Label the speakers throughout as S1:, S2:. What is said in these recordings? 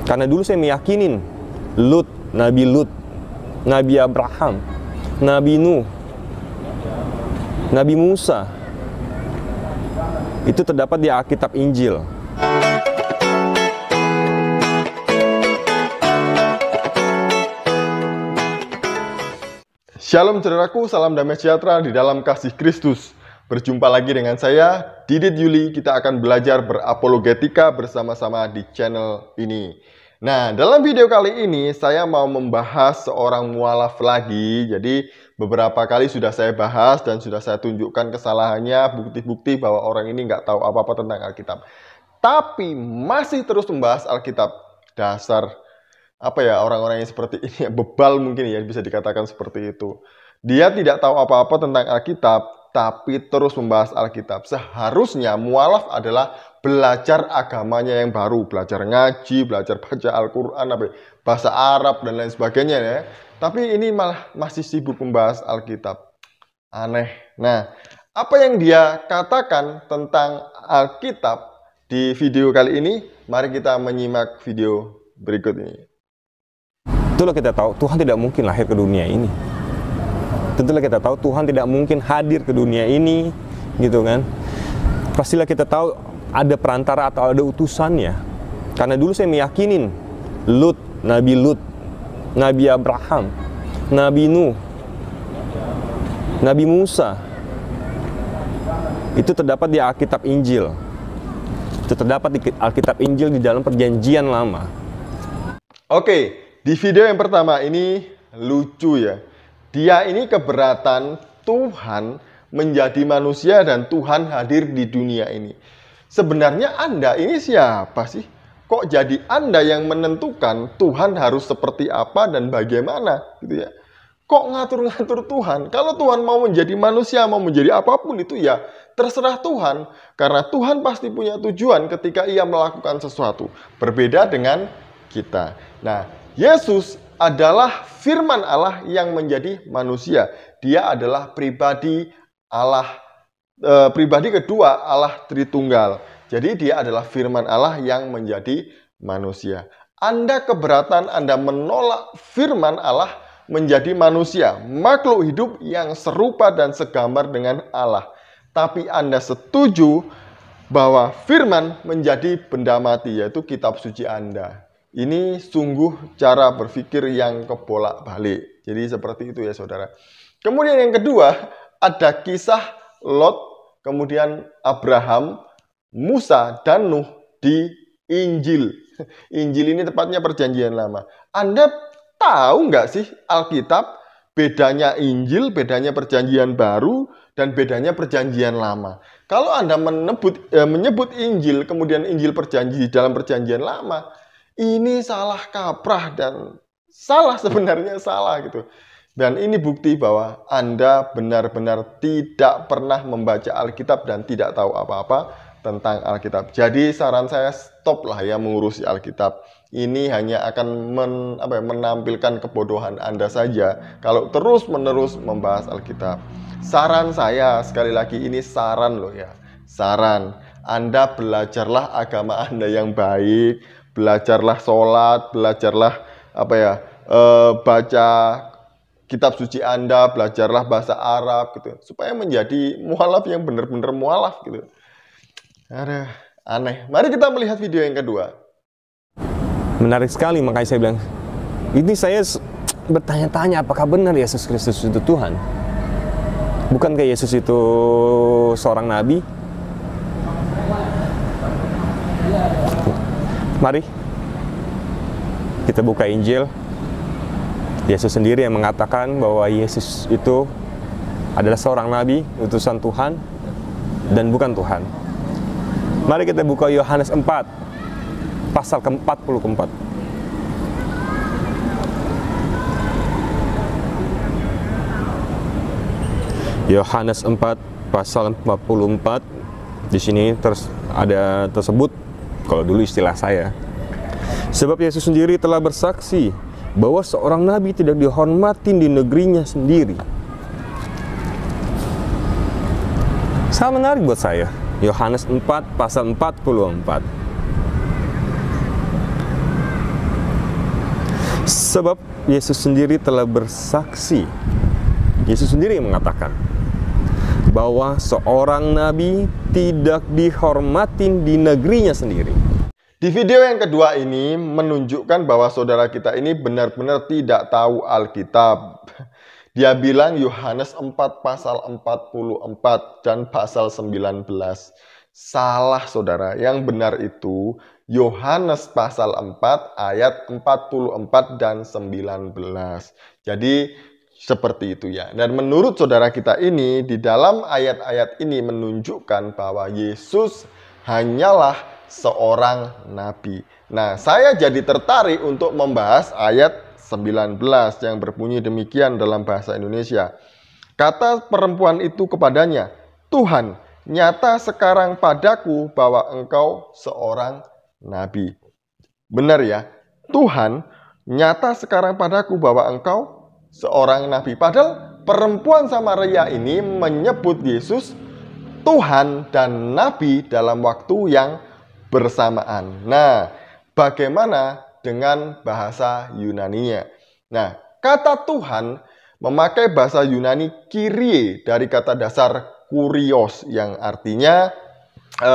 S1: Karena dulu saya meyakinin Nabi Lut, Nabi Abraham, Nabi Nuh, Nabi Musa itu terdapat di Alkitab Injil.
S2: Shalom saudaraku, salam damai sejahtera di dalam kasih Kristus. Berjumpa lagi dengan saya, Didit Yuli. Kita akan belajar berapologetika bersama-sama di channel ini. Nah, dalam video kali ini saya mau membahas seorang mualaf lagi. Jadi beberapa kali sudah saya bahas dan sudah saya tunjukkan kesalahannya, bukti-bukti bahwa orang ini nggak tahu apa-apa tentang Alkitab. Tapi masih terus membahas Alkitab. Dasar orang-orang yang seperti ini, bebal mungkin ya, bisa dikatakan seperti itu. Dia tidak tahu apa-apa tentang Alkitab, tapi terus membahas Alkitab. Seharusnya mualaf adalah belajar agamanya yang baru, belajar ngaji, belajar baca Al-Quran, bahasa Arab dan lain sebagainya ya. Tapi ini malah masih sibuk membahas Alkitab. Aneh. Nah, apa yang dia katakan tentang Alkitab di video kali ini? Mari kita menyimak video berikut ini.
S1: Tentulah kita tahu Tuhan tidak mungkin lahir ke dunia ini. Tentulah kita tahu Tuhan tidak mungkin hadir ke dunia ini, gitu kan. Pastilah kita tahu ada perantara atau ada utusannya. Karena dulu saya meyakinin Nabi Lut, Nabi Abraham, Nabi Nuh, Nabi Musa itu terdapat di Alkitab Injil. Itu terdapat di Alkitab Injil di dalam Perjanjian Lama.
S2: Oke. Di video yang pertama ini lucu ya. Dia ini keberatan Tuhan menjadi manusia dan Tuhan hadir di dunia ini. Sebenarnya Anda ini siapa sih? Kok jadi Anda yang menentukan Tuhan harus seperti apa dan bagaimana gitu ya? Kok ngatur-ngatur Tuhan? Kalau Tuhan mau menjadi manusia, mau menjadi apapun itu ya terserah Tuhan. Karena Tuhan pasti punya tujuan ketika ia melakukan sesuatu. Berbeda dengan kita. Nah, Yesus adalah firman Allah yang menjadi manusia. Dia adalah pribadi Allah, pribadi kedua Allah Tritunggal. Jadi dia adalah firman Allah yang menjadi manusia. Anda keberatan, Anda menolak firman Allah menjadi manusia, makhluk hidup yang serupa dan segambar dengan Allah. Tapi Anda setuju bahwa firman menjadi benda mati, yaitu kitab suci Anda. Ini sungguh cara berpikir yang kebolak-balik. Jadi seperti itu ya saudara. Kemudian yang kedua, ada kisah Lot, kemudian Abraham, Musa, dan Nuh di Injil. Injil ini tepatnya Perjanjian Lama. Anda tahu nggak sih Alkitab, bedanya Injil, bedanya Perjanjian Baru, dan bedanya Perjanjian Lama? Kalau Anda menyebut Injil, kemudian Injil dalam Perjanjian Lama, ini salah kaprah dan sebenarnya salah gitu. Dan ini bukti bahwa Anda benar-benar tidak pernah membaca Alkitab dan tidak tahu apa-apa tentang Alkitab. Jadi saran saya stoplah ya mengurusi Alkitab. Ini hanya akan menampilkan kebodohan Anda saja kalau terus-menerus membahas Alkitab. Saran saya, sekali lagi ini saran loh ya. Saran, Anda belajarlah agama Anda yang baik. Belajarlah sholat, belajarlah baca kitab suci Anda, belajarlah bahasa Arab gitu, supaya menjadi mualaf yang benar-benar mualaf gitu. Ada aneh. Mari kita melihat video yang kedua.
S1: Menarik sekali, makanya saya bilang, ini saya bertanya-tanya apakah benar Yesus Kristus itu Tuhan? Bukankah Yesus itu seorang nabi? Mari kita buka Injil. Yesus sendiri yang mengatakan bahwa Yesus itu adalah seorang nabi, utusan Tuhan, dan bukan Tuhan. Mari kita buka Yohanes 4, pasal ke-44. Yohanes 4, pasal 44. Di sini ada tersebut, kalau dulu istilah saya, sebab Yesus sendiri telah bersaksi bahwa seorang nabi tidak dihormatin di negerinya sendiri. Sangat menarik buat saya. Yohanes 4 pasal 44. Sebab Yesus sendiri telah bersaksi. Yesus sendiri yang mengatakan bahwa seorang nabi tidak dihormatin di negerinya sendiri.
S2: Di video yang kedua ini menunjukkan bahwa saudara kita ini benar-benar tidak tahu Alkitab. Dia bilang Yohanes 4 pasal 44 dan pasal 19. Salah saudara, yang benar itu Yohanes pasal 4 ayat 44 dan 19. Jadi seperti itu ya. Dan menurut saudara kita ini, di dalam ayat-ayat ini menunjukkan bahwa Yesus hanyalah seorang nabi. Nah, saya jadi tertarik untuk membahas ayat 19 yang berbunyi demikian dalam bahasa Indonesia. Kata perempuan itu kepadanya, "Tuhan, nyata sekarang padaku bahwa engkau seorang nabi." Benar ya? Tuhan, nyata sekarang padaku bahwa engkau seorang nabi. Padahal perempuan Samaria ini menyebut Yesus Tuhan dan nabi dalam waktu yang bersamaan. Nah, bagaimana dengan bahasa Yunaninya? Nah, kata Tuhan memakai bahasa Yunani Kyrie dari kata dasar kurios yang artinya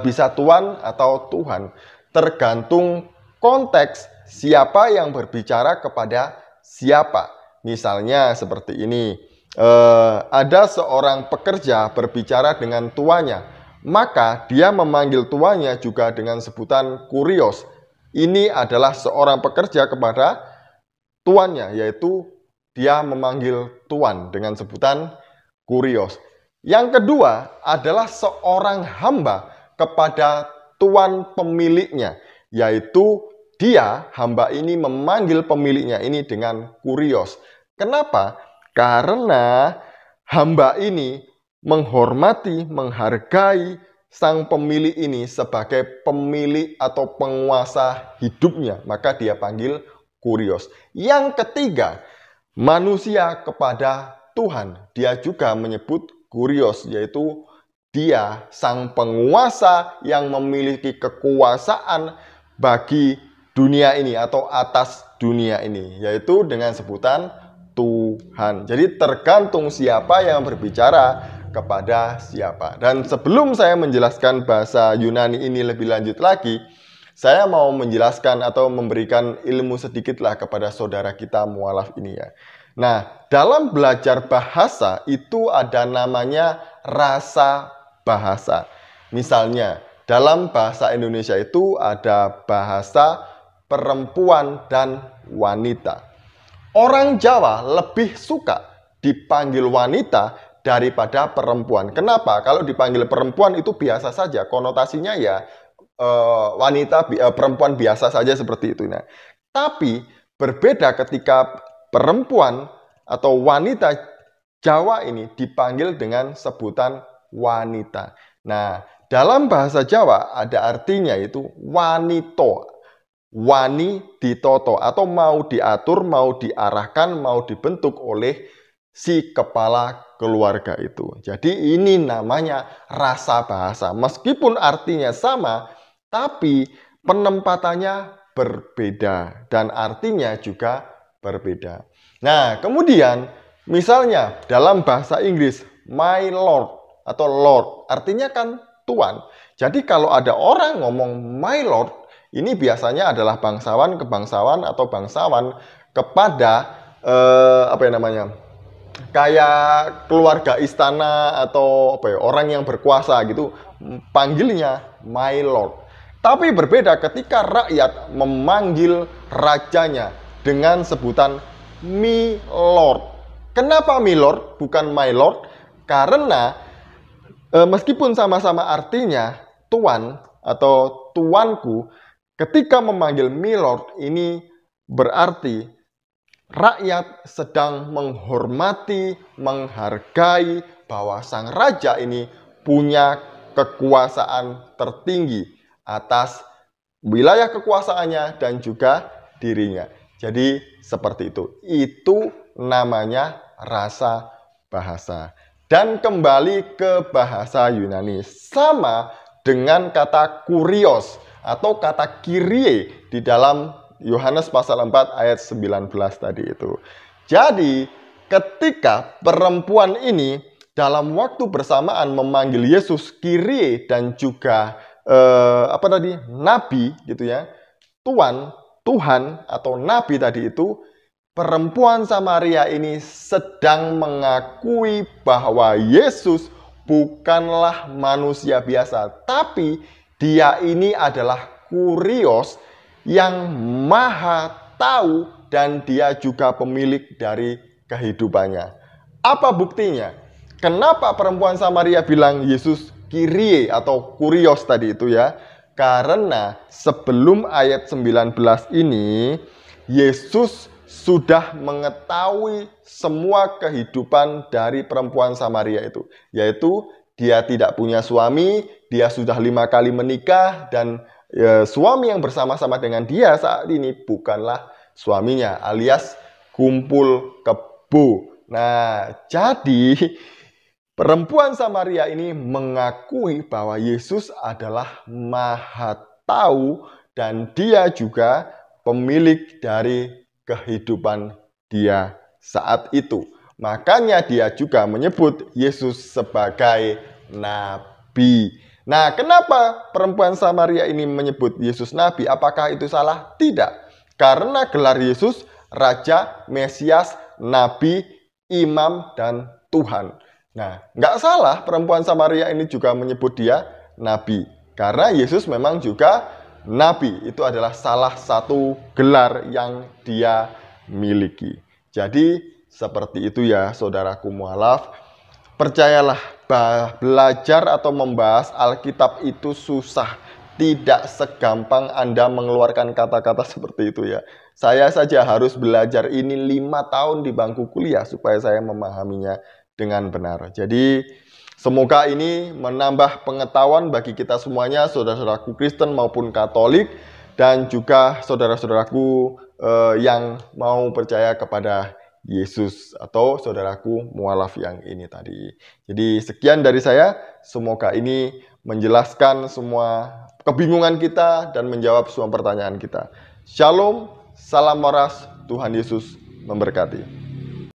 S2: bisa Tuhan atau Tuhan. Tergantung konteks siapa yang berbicara kepada siapa. Misalnya seperti ini, ada seorang pekerja berbicara dengan tuannya, maka dia memanggil tuannya juga dengan sebutan kurios. Ini adalah seorang pekerja kepada tuannya, yaitu dia memanggil tuan dengan sebutan kurios. Yang kedua adalah seorang hamba kepada tuan pemiliknya, yaitu dia, hamba ini memanggil pemiliknya ini dengan kurios. Kenapa? Karena hamba ini menghormati, menghargai sang pemilik ini sebagai pemilik atau penguasa hidupnya. Maka dia panggil kurios. Yang ketiga, manusia kepada Tuhan. Dia juga menyebut kurios, yaitu dia sang penguasa yang memiliki kekuasaan bagi dunia ini atau atas dunia ini, yaitu dengan sebutan Tuhan. Jadi tergantung siapa yang berbicara kepada siapa. Dan sebelum saya menjelaskan bahasa Yunani ini lebih lanjut lagi, saya mau menjelaskan atau memberikan ilmu sedikitlah kepada saudara kita mualaf ini ya. Nah, dalam belajar bahasa itu ada namanya rasa bahasa. Misalnya, dalam bahasa Indonesia itu ada bahasa perempuan dan wanita. Orang Jawa lebih suka dipanggil wanita daripada perempuan. Kenapa? Kalau dipanggil perempuan itu biasa saja, konotasinya ya wanita, perempuan biasa saja seperti itu. Nah, tapi berbeda ketika perempuan atau wanita Jawa ini dipanggil dengan sebutan wanita. Nah, dalam bahasa Jawa ada artinya itu wanito. Wani ditoto atau mau diatur, mau diarahkan, mau dibentuk oleh si kepala keluarga itu. Jadi ini namanya rasa bahasa. Meskipun artinya sama, tapi penempatannya berbeda dan artinya juga berbeda. Nah, kemudian misalnya dalam bahasa Inggris, my lord atau lord artinya kan tuan. Jadi kalau ada orang ngomong my lord, ini biasanya adalah bangsawan ke bangsawan atau bangsawan kepada kayak keluarga istana atau orang yang berkuasa gitu, panggilnya my lord. Tapi berbeda ketika rakyat memanggil rajanya dengan sebutan my lord. Kenapa my lord bukan my lord? Karena meskipun sama-sama artinya tuan atau tuanku, ketika memanggil my lord ini berarti rakyat sedang menghormati, menghargai bahwa sang raja ini punya kekuasaan tertinggi atas wilayah kekuasaannya dan juga dirinya. Jadi seperti itu. Itu namanya rasa bahasa. Dan kembali ke bahasa Yunani. Sama dengan kata kurios atau kata kyrie di dalam Yohanes pasal 4 ayat 19 tadi itu. Jadi ketika perempuan ini dalam waktu bersamaan memanggil Yesus Kyrie dan juga nabi gitu ya, Tuhan atau nabi tadi itu, perempuan Samaria ini sedang mengakui bahwa Yesus bukanlah manusia biasa, tapi dia ini adalah Kurios yang maha tahu dan dia juga pemilik dari kehidupannya. Apa buktinya? Kenapa perempuan Samaria bilang Yesus Kyrie atau Kurios tadi itu ya? Karena sebelum ayat 19 ini, Yesus sudah mengetahui semua kehidupan dari perempuan Samaria itu. Yaitu dia tidak punya suami, dia sudah 5 kali menikah, dan suami yang bersama-sama dengan dia saat ini bukanlah suaminya, alias kumpul kebo. Nah, jadi perempuan Samaria ini mengakui bahwa Yesus adalah maha tahu dan dia juga pemilik dari kehidupan dia saat itu. Makanya dia juga menyebut Yesus sebagai nabi. Nah, kenapa perempuan Samaria ini menyebut Yesus nabi? Apakah itu salah? Tidak. Karena gelar Yesus Raja, Mesias, Nabi, Imam, dan Tuhan. Nah, nggak salah perempuan Samaria ini juga menyebut dia nabi. Karena Yesus memang juga nabi. Itu adalah salah satu gelar yang dia miliki. Jadi, seperti itu ya saudaraku mualaf. Percayalah, belajar atau membahas Alkitab itu susah. Tidak segampang Anda mengeluarkan kata-kata seperti itu ya. Saya saja harus belajar ini 5 tahun di bangku kuliah supaya saya memahaminya dengan benar. Jadi semoga ini menambah pengetahuan bagi kita semuanya, saudara-saudaraku Kristen maupun Katolik, dan juga saudara-saudaraku yang mau percaya kepada Yesus atau saudaraku mualaf yang ini tadi. Jadi sekian dari saya, semoga ini menjelaskan semua kebingungan kita dan menjawab semua pertanyaan kita. Shalom, salam waras, Tuhan Yesus memberkati.